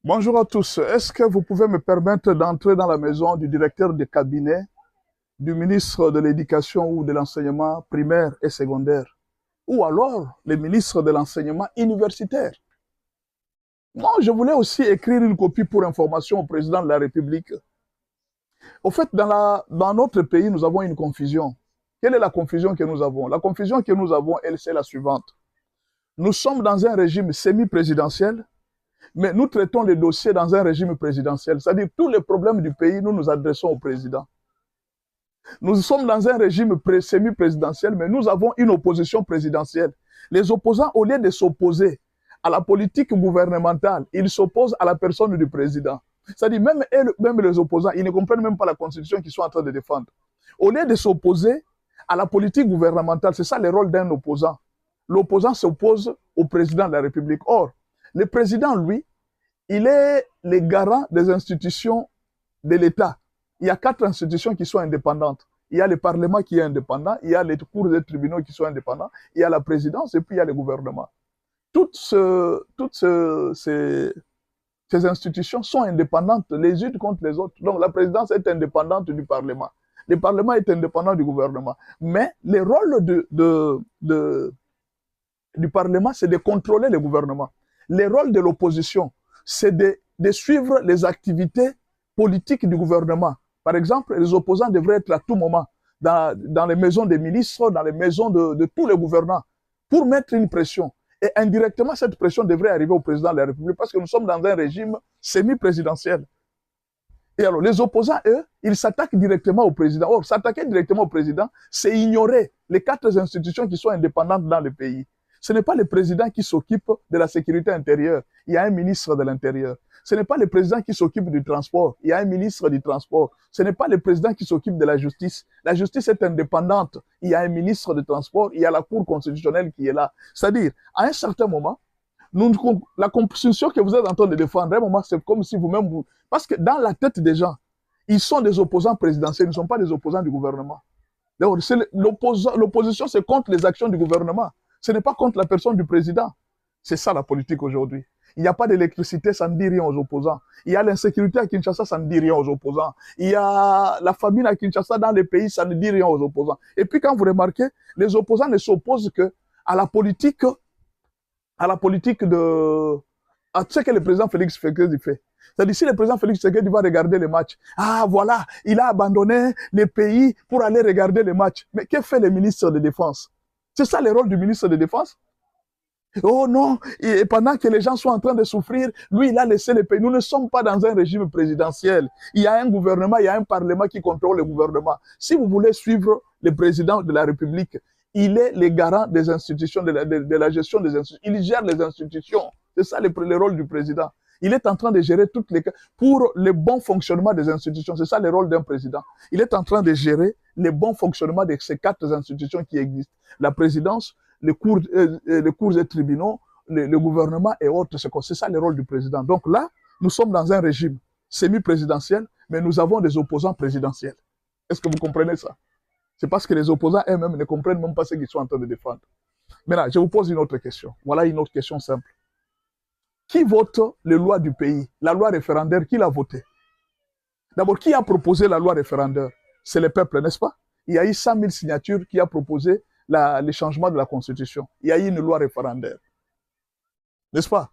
Bonjour à tous. Est-ce que vous pouvez me permettre d'entrer dans la maison du directeur de cabinet du ministre de l'Éducation ou de l'enseignement primaire et secondaire, ou alors le ministre de l'enseignement universitaire? Moi, je voulais aussi écrire une copie pour information au président de la République. Au fait, dans notre pays, nous avons une confusion. Quelle est la confusion que nous avons? La confusion que nous avons, elle, c'est la suivante. Nous sommes dans un régime semi-présidentiel, mais nous traitons les dossiers dans un régime présidentiel. C'est-à-dire tous les problèmes du pays, nous nous adressons au président. Nous sommes dans un régime semi-présidentiel, mais nous avons une opposition présidentielle. Les opposants, au lieu de s'opposer à la politique gouvernementale, ils s'opposent à la personne du président. C'est-à-dire même les opposants, ils ne comprennent même pas la constitution qu'ils sont en train de défendre. Au lieu de s'opposer à la politique gouvernementale, c'est ça le rôle d'un opposant. L'opposant s'oppose au président de la République. Or, le président, lui, il est le garant des institutions de l'État. Il y a 4 institutions qui sont indépendantes. Il y a le Parlement qui est indépendant, il y a les cours et tribunaux qui sont indépendants, il y a la présidence et puis il y a le gouvernement. Toutes ces institutions sont indépendantes les unes contre les autres. Donc la présidence est indépendante du Parlement. Le Parlement est indépendant du gouvernement. Mais le rôle du Parlement, c'est de contrôler le gouvernement. Le rôle de l'opposition, c'est de suivre les activités politiques du gouvernement. Par exemple, les opposants devraient être à tout moment dans les maisons des ministres, dans les maisons de tous les gouvernants, pour mettre une pression. Et indirectement, cette pression devrait arriver au président de la République parce que nous sommes dans un régime semi-présidentiel. Et alors, les opposants, eux, ils s'attaquent directement au président. Or, s'attaquer directement au président, c'est ignorer les 4 institutions qui sont indépendantes dans le pays. Ce n'est pas le président qui s'occupe de la sécurité intérieure. Il y a un ministre de l'Intérieur. Ce n'est pas le président qui s'occupe du transport. Il y a un ministre du transport. Ce n'est pas le président qui s'occupe de la justice. La justice est indépendante. Il y a un ministre du transport. Il y a la Cour constitutionnelle qui est là. C'est-à-dire, à un certain moment, la constitution que vous êtes en train de défendre, à un moment, c'est comme si vous-même, parce que dans la tête des gens, ils sont des opposants présidentiels, ils ne sont pas des opposants du gouvernement. L'opposition, c'est contre les actions du gouvernement. Ce n'est pas contre la personne du président. C'est ça la politique aujourd'hui. Il n'y a pas d'électricité, ça ne dit rien aux opposants. Il y a l'insécurité à Kinshasa, ça ne dit rien aux opposants. Il y a la famine à Kinshasa dans les pays, ça ne dit rien aux opposants. Et puis quand vous remarquez, les opposants ne s'opposent que à la politique à ce que le président Félix Tshisekedi fait. C'est-à-dire, si le président Félix Tshisekedi va regarder les matchs, ah voilà, il a abandonné les pays pour aller regarder les matchs. Mais que fait le ministre de Défense? C'est ça le rôle du ministre de Défense? Oh non, et pendant que les gens sont en train de souffrir, lui, il a laissé les pays. Nous ne sommes pas dans un régime présidentiel. Il y a un gouvernement, il y a un parlement qui contrôle le gouvernement. Si vous voulez suivre le président de la République, il est le garant des institutions, de la gestion des institutions. Il gère les institutions. C'est ça le rôle du président. Il est en train de gérer toutes les... pour le bon fonctionnement des institutions. C'est ça le rôle d'un président. Il est en train de gérer le bon fonctionnement de ces 4 institutions qui existent. La présidence, les cours et tribunaux, le gouvernement et autres. C'est ça le rôle du président. Donc là, nous sommes dans un régime semi-présidentiel, mais nous avons des opposants présidentiels. Est-ce que vous comprenez ça? C'est parce que les opposants eux-mêmes ne comprennent même pas ce qu'ils sont en train de défendre. Maintenant, je vous pose une autre question. Voilà une autre question simple. Qui vote les lois du pays? La loi référendaire, qui l'a votée? D'abord, qui a proposé la loi référendaire? C'est le peuple, n'est-ce pas? Il y a eu 100 000 signatures qui a proposé les changements de la Constitution. Il y a eu une loi référendaire. N'est-ce pas?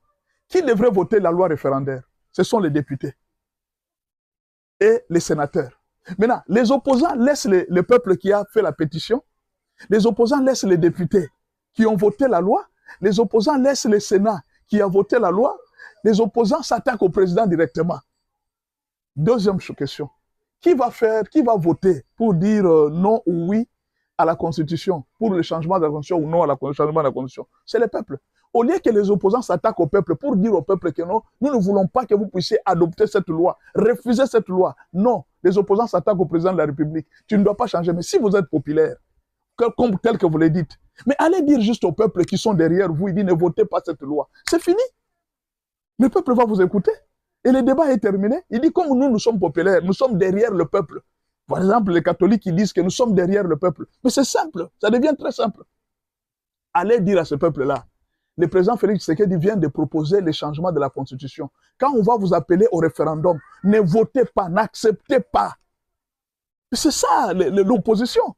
Qui devrait voter la loi référendaire? Ce sont les députés et les sénateurs. Maintenant, les opposants laissent le peuple qui a fait la pétition. Les opposants laissent les députés qui ont voté la loi. Les opposants laissent le Sénat qui a voté la loi. Les opposants s'attaquent au président directement. Deuxième question. Qui va voter pour dire non ou oui à la Constitution, pour le changement de la Constitution ou non au changement de la Constitution? C'est le peuple. Au lieu que les opposants s'attaquent au peuple pour dire au peuple que non, nous ne voulons pas que vous puissiez adopter cette loi, refuser cette loi. Non, les opposants s'attaquent au président de la République. Tu ne dois pas changer. Mais si vous êtes populaire, tel que vous le dites, mais allez dire juste au peuple qui sont derrière vous, il dit ne votez pas cette loi. C'est fini. Le peuple va vous écouter. Et le débat est terminé. Il dit comme nous sommes populaires, nous sommes derrière le peuple. Par exemple, les catholiques qui disent que nous sommes derrière le peuple. Mais c'est simple, ça devient très simple. Allez dire à ce peuple-là, le président Félix Tshisekedi vient de proposer les changements de la Constitution. Quand on va vous appeler au référendum, ne votez pas, n'acceptez pas. C'est ça l'opposition.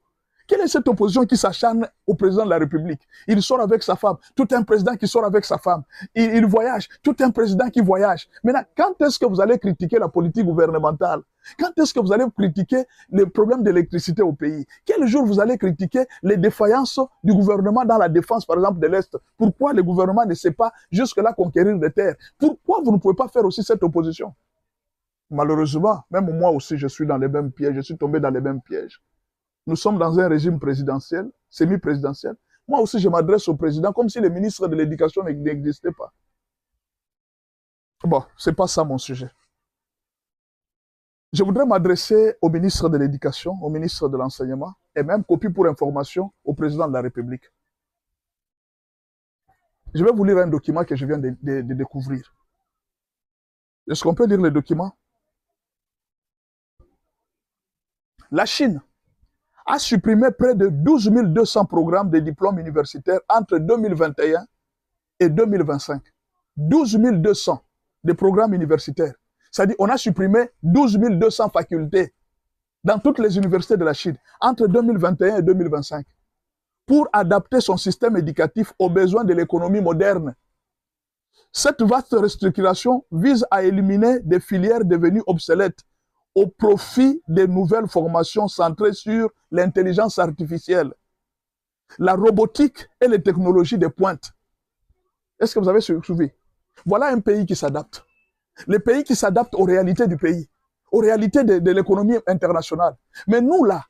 Quelle est cette opposition qui s'acharne au président de la République? Il sort avec sa femme. Tout un président qui sort avec sa femme. Il voyage. Tout un président qui voyage. Maintenant, quand est-ce que vous allez critiquer la politique gouvernementale? Quand est-ce que vous allez critiquer les problèmes d'électricité au pays? Quel jour vous allez critiquer les défaillances du gouvernement dans la défense, par exemple, de l'Est? Pourquoi le gouvernement ne sait pas jusque-là conquérir des terres? Pourquoi vous ne pouvez pas faire aussi cette opposition? Malheureusement, même moi aussi, je suis dans les mêmes pièges. Je suis tombé dans les mêmes pièges. Nous sommes dans un régime présidentiel, semi-présidentiel. Moi aussi, je m'adresse au président comme si les ministres de l'Éducation n'existaient pas. Bon, ce n'est pas ça mon sujet. Je voudrais m'adresser au ministre de l'Éducation, au ministre de l'Enseignement, et même copie pour information au président de la République. Je vais vous lire un document que je viens de découvrir. Est-ce qu'on peut lire le document? La Chine a supprimé près de 12 200 programmes de diplômes universitaires entre 2021 et 2025. 12 200 de programmes universitaires. C'est-à-dire qu'on a supprimé 12 200 facultés dans toutes les universités de la Chine entre 2021 et 2025 pour adapter son système éducatif aux besoins de l'économie moderne. Cette vaste restructuration vise à éliminer des filières devenues obsolètes au profit des nouvelles formations centrées sur l'intelligence artificielle, la robotique et les technologies de pointe. Est-ce que vous avez suivi? Voilà un pays qui s'adapte. Les pays qui s'adaptent aux réalités du pays, aux réalités de l'économie internationale. Mais nous, là,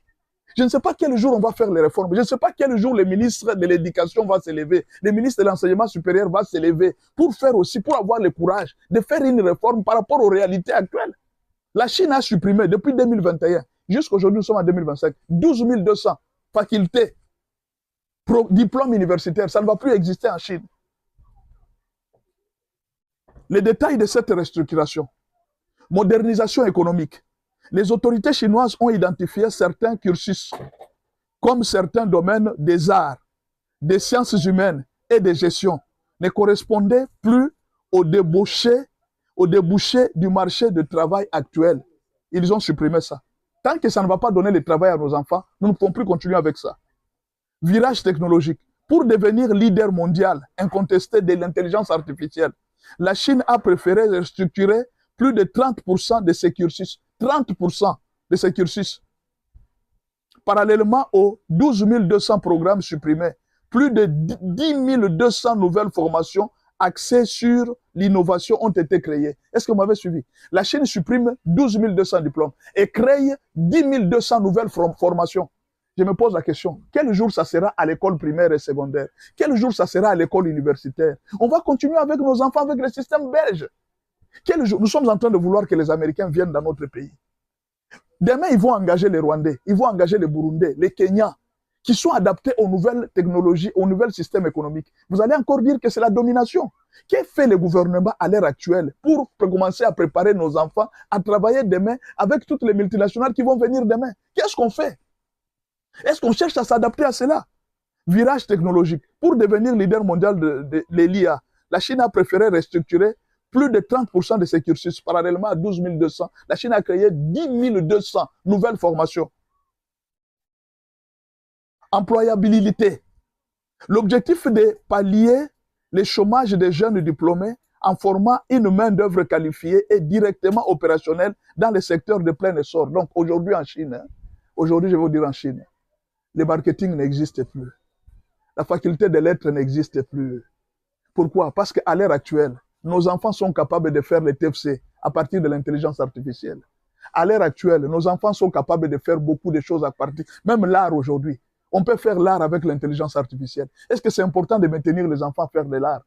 je ne sais pas quel jour on va faire les réformes. Je ne sais pas quel jour le ministre de l'Éducation va s'élever, le ministre de l'Enseignement supérieur va s'élever pour faire aussi, pour avoir le courage de faire une réforme par rapport aux réalités actuelles. La Chine a supprimé depuis 2021, jusqu'à aujourd'hui, nous sommes en 2025, 12 200 facultés, diplômes universitaires. Ça ne va plus exister en Chine. Les détails de cette restructuration. Modernisation économique. Les autorités chinoises ont identifié certains cursus, comme certains domaines des arts, des sciences humaines et de gestion, ne correspondaient plus aux débouchés du marché de travail actuel. Ils ont supprimé ça. Tant que ça ne va pas donner le travail à nos enfants, nous ne pouvons plus continuer avec ça. Virage technologique. Pour devenir leader mondial incontesté de l'intelligence artificielle, la Chine a préféré restructurer plus de 30% de ses cursus. 30% de ses cursus. Parallèlement aux 12 200 programmes supprimés, plus de 10 200 nouvelles formations axés sur l'innovation ont été créés. Est-ce que vous m'avez suivi? La Chine supprime 12 200 diplômes et crée 10 200 nouvelles formations. Je me pose la question, quel jour ça sera à l'école primaire et secondaire? Quel jour ça sera à l'école universitaire? On va continuer avec nos enfants, avec le système belge. Quel jour? Nous sommes en train de vouloir que les Américains viennent dans notre pays. Demain, ils vont engager les Rwandais, ils vont engager les Burundais, les Kenyans, qui sont adaptés aux nouvelles technologies, aux nouveaux systèmes économiques. Vous allez encore dire que c'est la domination. Qu'est-ce que fait le gouvernement à l'heure actuelle pour commencer à préparer nos enfants à travailler demain avec toutes les multinationales qui vont venir demain? Qu'est-ce qu'on fait? Est-ce qu'on cherche à s'adapter à cela? Virage technologique. Pour devenir leader mondial de l'IA, la Chine a préféré restructurer plus de 30% de ses cursus. Parallèlement à 12 200, la Chine a créé 10 200 nouvelles formations. Employabilité. L'objectif est de pallier le chômage des jeunes diplômés en formant une main-d'œuvre qualifiée et directement opérationnelle dans les secteurs de plein essor. Donc aujourd'hui en Chine, aujourd'hui je vais vous dire en Chine, le marketing n'existe plus. La faculté de lettres n'existe plus. Pourquoi? Parce qu'à l'heure actuelle, nos enfants sont capables de faire les TFC à partir de l'intelligence artificielle. À l'heure actuelle, nos enfants sont capables de faire beaucoup de choses à partir, même l'art aujourd'hui. On peut faire l'art avec l'intelligence artificielle. Est-ce que c'est important de maintenir les enfants à faire de l'art?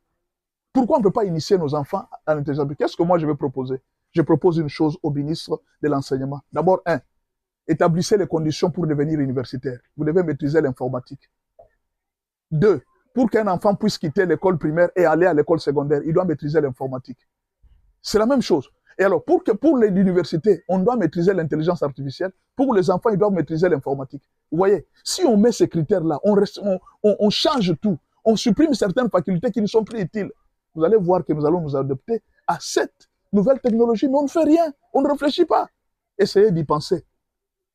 Pourquoi on ne peut pas initier nos enfants à l'intelligence artificielle? Qu'est-ce que moi je vais proposer? Je propose une chose au ministre de l'Enseignement. D'abord, établissez les conditions pour devenir universitaire. Vous devez maîtriser l'informatique. 2, pour qu'un enfant puisse quitter l'école primaire et aller à l'école secondaire, il doit maîtriser l'informatique. C'est la même chose. Et alors, pour l'université, on doit maîtriser l'intelligence artificielle. Pour les enfants, ils doivent maîtriser l'informatique. Vous voyez, si on met ces critères-là, on change tout. On supprime certaines facultés qui ne sont plus utiles. Vous allez voir que nous allons nous adapter à cette nouvelle technologie, mais on ne fait rien, on ne réfléchit pas. Essayez d'y penser.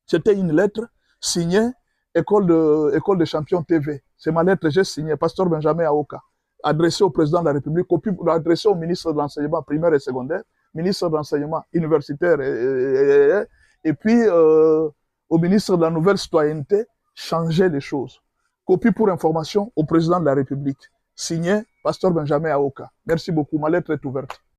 C'était une lettre signée École de Champions TV. C'est ma lettre que j'ai signée, Pasteur Benjamin Aoka, adressée au président de la République, copie adressée au ministre de l'Enseignement primaire et secondaire, ministre de l'Enseignement universitaire et puis au ministre de la Nouvelle Citoyenneté, changer les choses. Copie pour information au président de la République. Signé Pasteur Benjamin Aoka. Merci beaucoup. Ma lettre est ouverte.